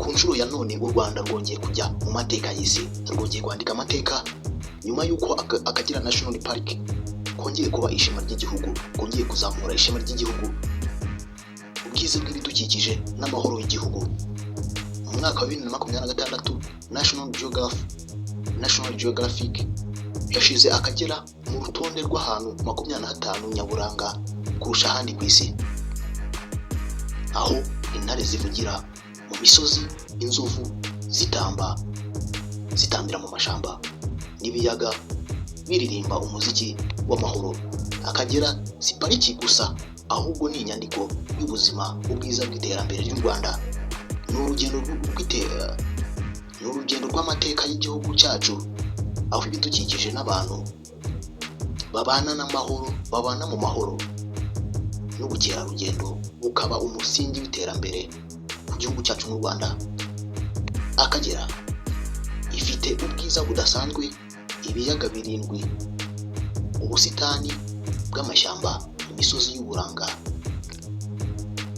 ku nshuro ya none u Rwanda rwongeye kujya mu mateka y'isi, rwongeye kwandika amateka nyuma y'uko Akagera National Park kongeye kuba ishema ry'igihugu, kongeye kuzamura ishema ry'igihugu, ubwiza bw'ibidukikije n'amahoro y'igihugu. Mu mwaka wa 2026 National Geographic yashize Akagera mu rutonde rw'ahantu 25 nyaburanga kurusha ahandi ku isi, aho intare zivugira mu misozi, inzovu zitambira mu mashamba, n'ibiyaga biririmba umuziki w'amahoro. Akagera si pariki gusa, ahubwo ni inyandiko y'ubuzima, ubwiza bw'iterambere ry'u Rwanda. Ni urugendo rw'amateka y'igihugu cyacu, aho ibidukikije n'abantu babana n'amahoro, babana mu mahoro, n'ubukerarugendo bukaba umusingi w'iterambere ku gihugu cyacu mu Rwanda. Akagera ifite ubwiza budasanzwe, ibiyaga 7, ubusitani bw'amashyamba, imisozi y'uburanga.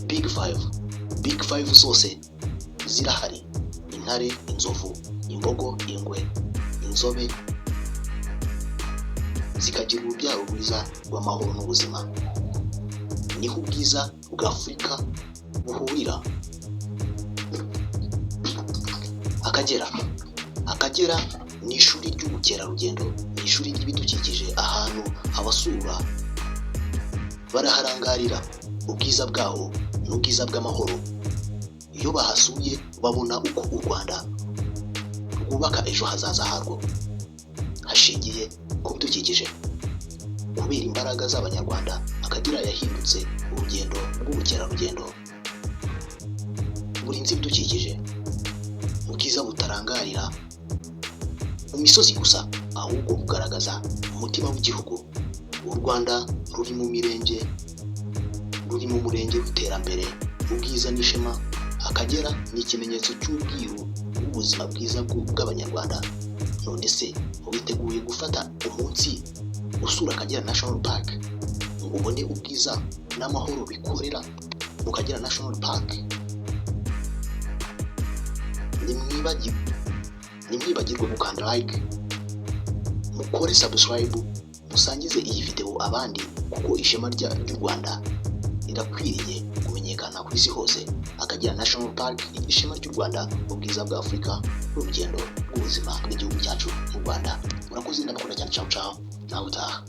Big Five zose zirahari: intare, inzovu, imbogo, ingwe, inzobe, zikagira urubyaro rwiza rw'amahoro n'ubuzima. Niho ubwiza bwa Afurika buhurira. Akagera ni ishuri ry'ubukerarugendo, ni ishuri ry'ibidukikije, ahantu abasura baraharangarira ubwiza bwaho n'ubwiza bw'amahoro. Iyo bahasuye babona uko u Rwanda rwubaka ejo hazaza harwo hashingiye ku bidukikije. Kubera imbaraga z'Abanyarwanda, Akagera yahindutse urugendo rw'ubukerarugendo burinze ibidukikije, ubwiza butarangarira mu misozi gusa, ahubwo bugaragaza umutima w'igihugu. U Rwanda ruri mu murenge w'iterambere, ubwiza n'ishema. Akagera ni ikimenyetso cy'ubwiru bw'ubuzima bwiza bw'Abanyarwanda. None se witeguye gufata umunsi usura Akagera National Park ngo ubone ubwiza n'amahoro bikorera mu Akagera National Park? Nimwibagirwe gukanda like, mukore subscribe, musangize iyi video abandi, kuko ishema ry'u Rwanda rirakwiriye kumenyekana ku isi hose. Akagera National Park, ishema ry'u Rwanda, ubwiza bwa Afurika, urugendo rw'ubuzima bw'igihugu cyacu mu Rwanda. Murakoze, ndabakunda cyane. Ciao, nawe utaha.